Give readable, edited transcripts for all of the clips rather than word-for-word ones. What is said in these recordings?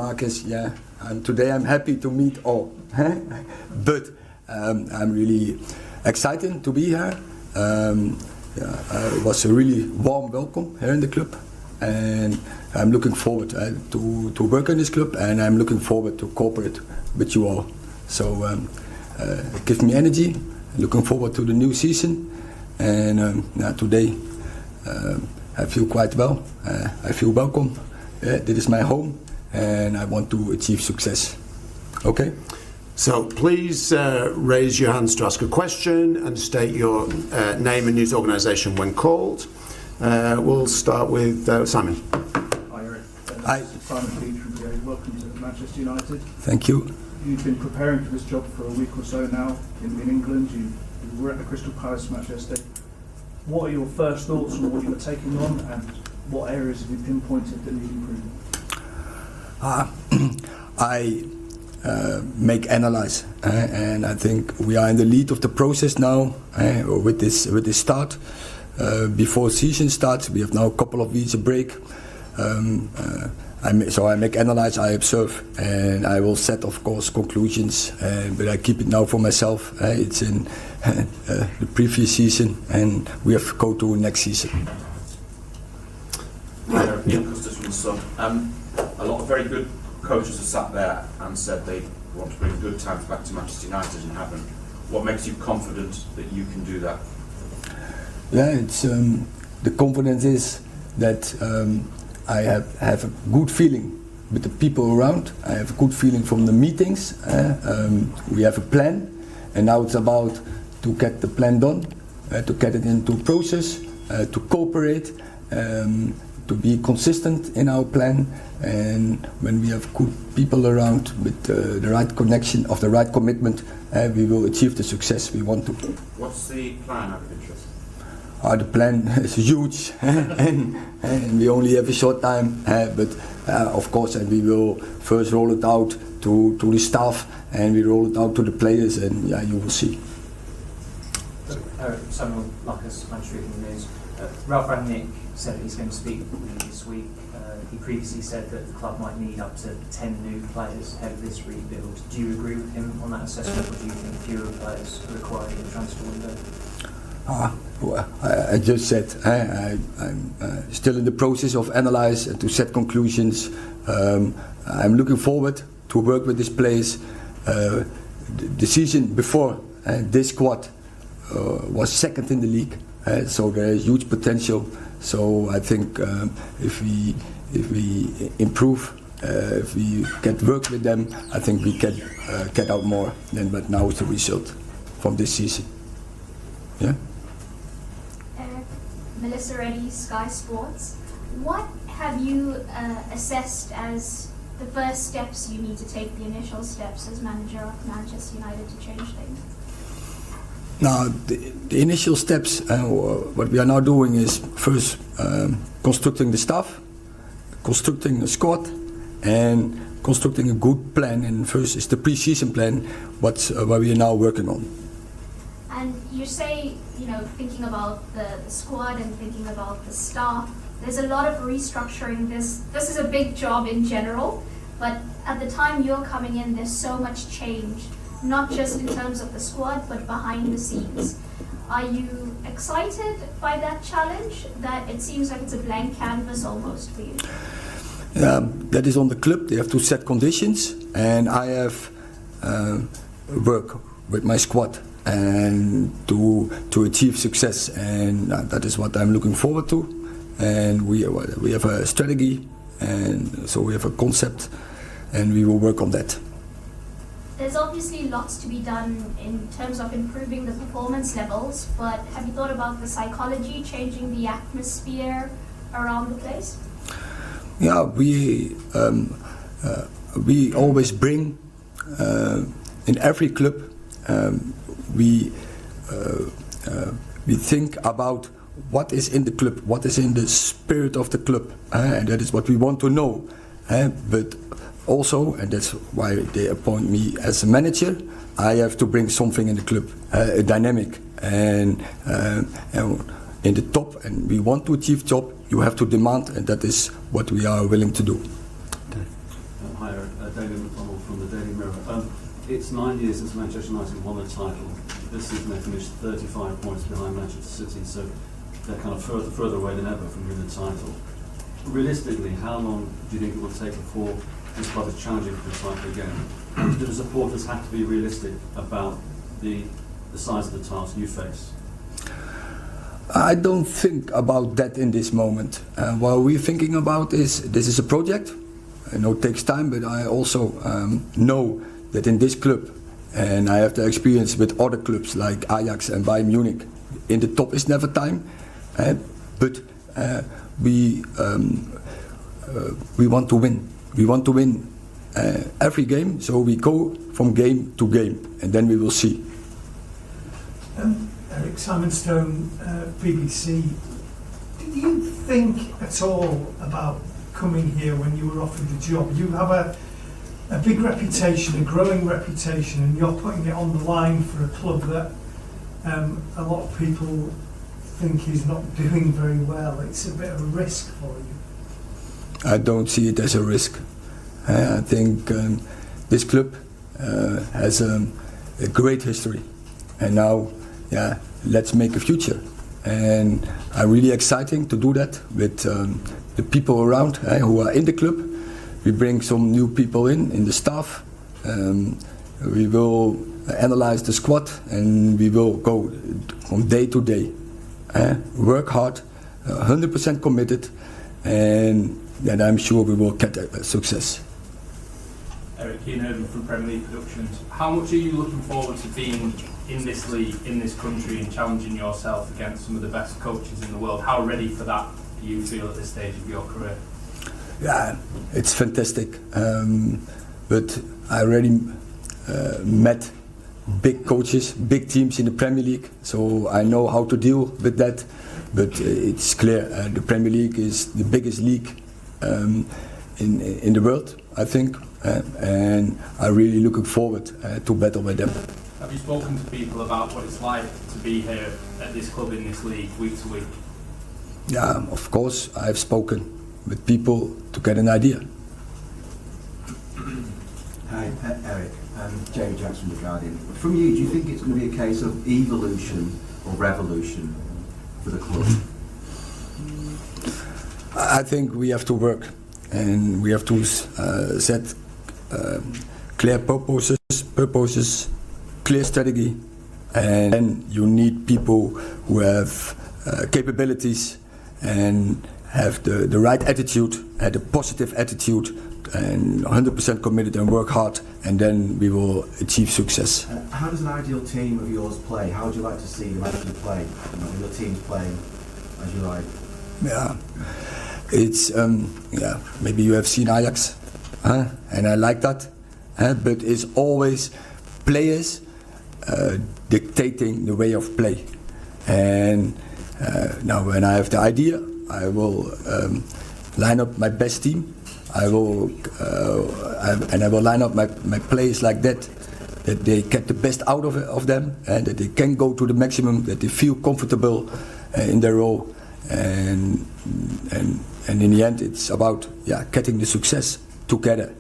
Marcus. Yeah, and today I'm happy to meet all. But I'm really excited to be here. It was a really warm welcome here in the club, and I'm looking forward to work in this club, and I'm looking forward to cooperate with you all. So it gives me energy. Looking forward to the new season, and today I feel quite well. I feel welcome. This is my home, and I want to achieve success. Okay. So please raise your hands to ask a question and state your name and news organisation when called. We'll start with Simon. Hi, Eric. Hi. Simon Peach from PA. Welcome to Manchester United. Thank you. You've been preparing for this job for a week or so now in England. You were at the Crystal Palace match yesterday. What are your first thoughts on what you were taking on, and what areas have you pinpointed that need improvement? I make analyze, and I think we are in the lead of the process now with this start. Before season starts, we have now a couple of weeks of break. So I make analyze, I observe, and I will set, of course, conclusions. But I keep it now for myself. It's in the previous season, and we have to go to next season. A lot of very good coaches have sat there and said they want to bring good times back to Manchester United and haven't. What makes you confident that you can do that? Yeah, it's the confidence is that I have a good feeling with the people around. I have a good feeling from the meetings. We have a plan, and now it's about to get the plan done, to get it into process, to cooperate, to be consistent in our plan. And when we have good people around with the right connection of the right commitment, we will achieve the success we want to. What's the plan out of interest? The plan is huge, and we only have a short time, but of course, and we will first roll it out to the staff, and we roll it out to the players, and you will see. Samuel Lucas, Manchester News. Ralph Rangnick said that he's going to speak with you this week. He previously said that the club might need up to 10 new players ahead of this rebuild. Do you agree with him on that assessment, or do you think fewer players are required in the transfer window? I just said I'm still in the process of analyze and to set conclusions. I'm looking forward to work with this players. The season before this squad was second in the league, so there is huge potential. So I think if we improve, if we get work with them, I think we can get out more than what now is the result from this season. Yeah. Melissa Reddy, Sky Sports. What have you assessed as the first steps you need to take, the initial steps as manager of Manchester United to change things? Now, the initial steps, what we are now doing is first constructing the staff, constructing a squad, and constructing a good plan. And first is the pre-season plan, what we are now working on. And you say, thinking about the squad and thinking about the staff, there's a lot of restructuring. This is a big job in general, but at the time you're coming in, there's so much change, not just in terms of the squad, but behind the scenes. Are you excited by that challenge, that it seems like it's a blank canvas almost for you? That is on the club. They have to set conditions, and I have work with my squad and to achieve success, and that is what I'm looking forward to. And we have a strategy, and so we have a concept, and we will work on that. There's obviously lots to be done in terms of improving the performance levels, but have you thought about the psychology, changing the atmosphere around the place? Yeah, we always bring in every club. We think about what is in the club, what is in the spirit of the club, and that is what we want to know. But also, and that's why they appoint me as a manager, I have to bring something in the club, a dynamic, and in the top, and we want to achieve top, you have to demand, and that is what we are willing to do. Hi, It's 9 years since Manchester United won the title. This season they finished 35 points behind Manchester City, so they're kind of further away than ever from winning the title. Realistically, how long do you think it will take before this club is challenging for the title again? Do the supporters have to be realistic about the size of the task you face? I don't think about that in this moment. What we're thinking about is this is a project. I know it takes time, but I also know that in this club, and I have the experience with other clubs like Ajax and Bayern Munich, in the top is never time, but we want to win. We want to win every game, so we go from game to game, and then we will see. Eric, Simon Stone, BBC. Did you think at all about coming here when you were offered the job? You have a big reputation, a growing reputation, and you're putting it on the line for a club that a lot of people think is not doing very well. It's a bit of a risk for you. I don't see it as a risk. I think this club has a great history, and now, let's make a future. And I'm really exciting to do that with the people around who are in the club. We bring some new people in the staff. We will analyze the squad, and we will go from day to day. Work hard, 100% committed, and then I'm sure we will get a success. Eric Keane from Premier League Productions. How much are you looking forward to being in this league, in this country, and challenging yourself against some of the best coaches in the world? How ready for that do you feel at this stage of your career? Yeah, it's fantastic. But I already met big coaches, big teams in the Premier League, so I know how to deal with that. But it's clear the Premier League is the biggest league in the world, I think, and I'm really looking forward to battle with them. Have you spoken to people about what it's like to be here at this club in this league week to week? Yeah, of course, I've spoken with people to get an idea. Hi, Eric. Jamie Jackson from The Guardian. From you, do you think it's going to be a case of evolution or revolution for the club? I think we have to work, and we have to set clear purposes, clear strategy, and then you need people who have capabilities and have the right attitude, the positive attitude, and 100% committed and work hard, and then we will achieve success. How does an ideal team of yours play? How would you like to see them actually play? Your team's playing as you like. Yeah, it's maybe you have seen Ajax, and I like that, but it's always players dictating the way of play. And now when I have the idea, I will line up my best team. I will line up my players like that they get the best out of them, and that they can go to the maximum, that they feel comfortable in their role, and in the end it's about getting the success together.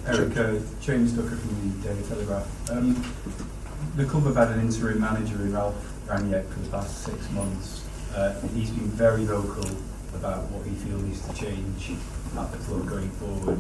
Eric, James Ducker from the Daily Telegraph. The club have had an interim manager in Ralph Rangnick for the past 6 months. He's been very vocal about what he feels needs to change at the club going forward.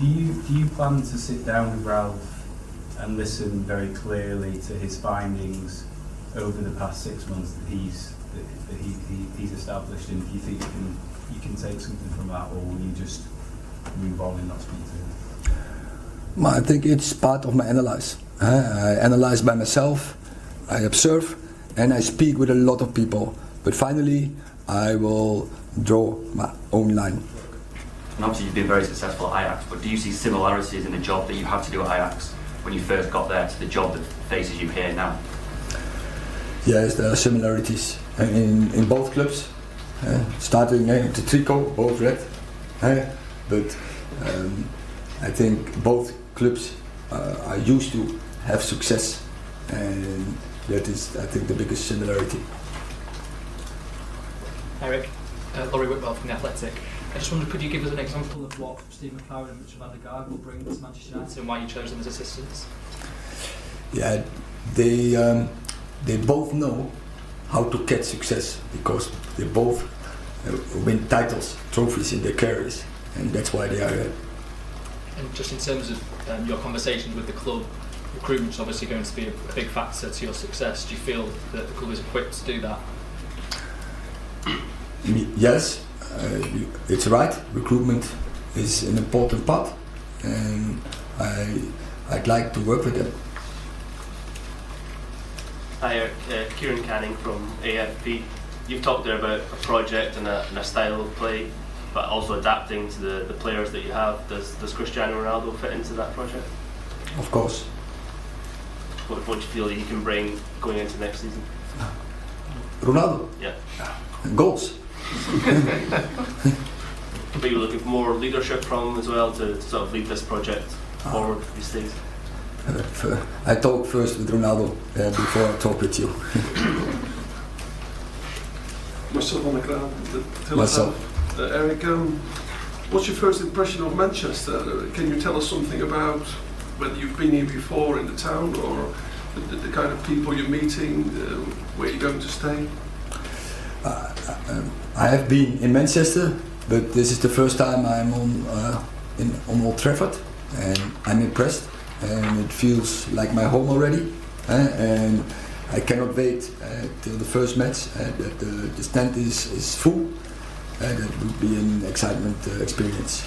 Do you plan to sit down with Ralph and listen very clearly to his findings over the past 6 months that he's established, and do you think you can take something from that, or will you just move on and not speak to him? I think it's part of my analysis. I analyze by myself, I observe, and I speak with a lot of people. But finally, I will draw my own line. And obviously you've been very successful at Ajax, but do you see similarities in the job that you had to do at Ajax when you first got there to the job that faces you here now? Yes, there are similarities in both clubs. Starting the tricot, both red. But I think both clubs are used to have success, and that is, I think, the biggest similarity. Eric, Laurie Whitwell from The Athletic. I just wondered, could you give us an example of what Steve McLaren and Richard van der Gaag will bring to Manchester United and why you chose them as assistants? Yeah, they both know how to catch success because they both win titles, trophies in their careers, and that's why they are here. And just in terms of your conversations with the club, recruitment's obviously going to be a big factor to your success. Do you feel that the club is equipped to do that? Yes, it's right. Recruitment is an important part, and I'd like to work with them. Hi, Kieran Canning from AFP. You've talked there about a project and a style of play, but also adapting to the players that you have. Does Cristiano Ronaldo fit into that project? Of course. What do you feel that he can bring going into next season? Ronaldo? Yeah. Goals. But you're looking for more leadership from him as well to sort of lead this project forward these days? I talk first with Ronaldo before I talk with you. Myself on the ground. Myself. Eric, what's your first impression of Manchester? Can you tell us something about whether you've been here before in the town or the kind of people you're meeting, where you're going to stay? I have been in Manchester, but this is the first time I'm on Old Trafford, and I'm impressed, and it feels like my home already, and I cannot wait till the first match that the stand is full. That would be an excitement experience.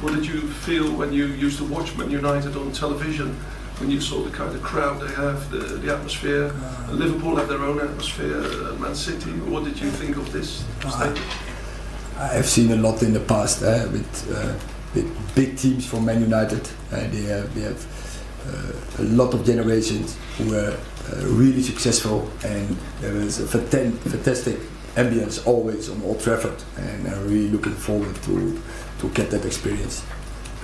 What did you feel when you used to watch Man United on television, when you saw the kind of crowd they have, the atmosphere? Liverpool have their own atmosphere, Man City. What did you think of this stadium? I have seen a lot in the past with big teams from Man United. They have a lot of generations who were really successful, and there was a fantastic ambience always on Old Trafford, and I'm really looking forward to get that experience.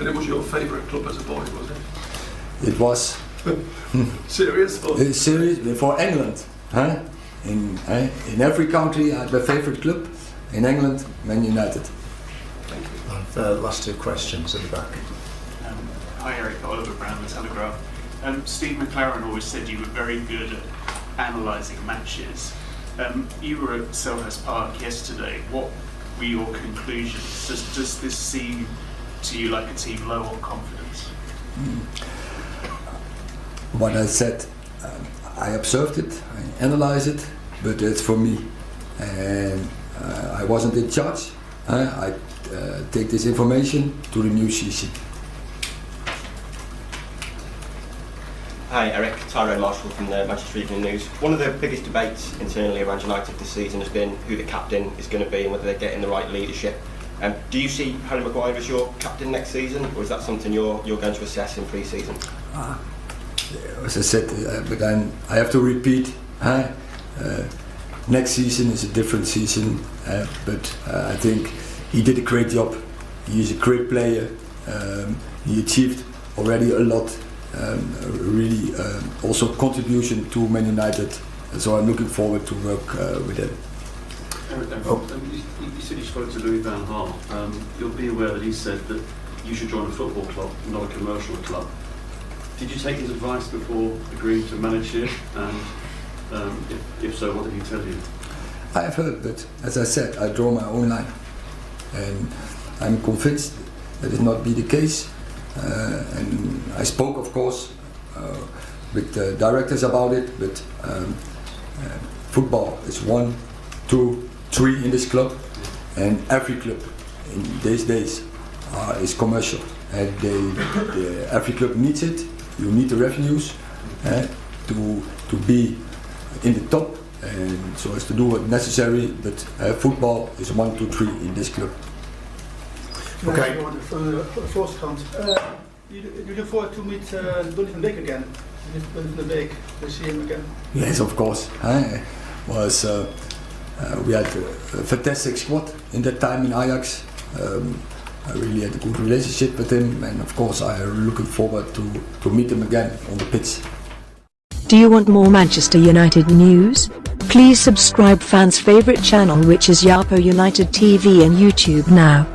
And it was your favourite club as a boy, was it? It was. Serious? Serious for England. Huh? In every country I had my favourite club. In England, Man United. Thank you. The last two questions at the back. Hi Eric, Oliver Brown, The Telegraph. Steve McLaren always said you were very good at analysing matches. You were at Selhurst Park yesterday. What were your conclusions? Does this seem to you like a team low on confidence? What I said, I observed it, I analysed it, but it's for me. And I wasn't in charge. I take this information to the new season. Hi Eric, Tyrone Marshall from the Manchester Evening News. One of the biggest debates internally around United this season has been who the captain is going to be and whether they're getting the right leadership. Do you see Harry Maguire as your captain next season, or is that something you're going to assess in pre-season? As I said, but I have to repeat, next season is a different season, but I think he did a great job. He is a great player. He achieved already a lot. Really also contribution to Man United, so I'm looking forward to work with him. You said you spoke to Louis van Gaal. You'll be aware that he said that you should join a football club, not a commercial club. Did you take his advice before agreeing to manage here? And if so, what did he tell you? I have heard, but as I said, I draw my own line, and I'm convinced that it not be the case. And I spoke, of course, with the directors about it, but football is 1, 2, 3 in this club, and every club in these days is commercial, and every club needs it. You need the revenues to be in the top, and so as to do what's necessary, but football is 1, 2, 3 in this club. Okay. From the Volkskrant. You look forward to meet Donny van Beek again. Donny van Beek, to see him again. Yes, of course. We had a fantastic squad in that time in Ajax. I really had a good relationship with him, and of course I'm looking forward to meet him again on the pitch. Do you want more Manchester United news? Please subscribe fans' favourite channel, which is Yapo United TV and YouTube now.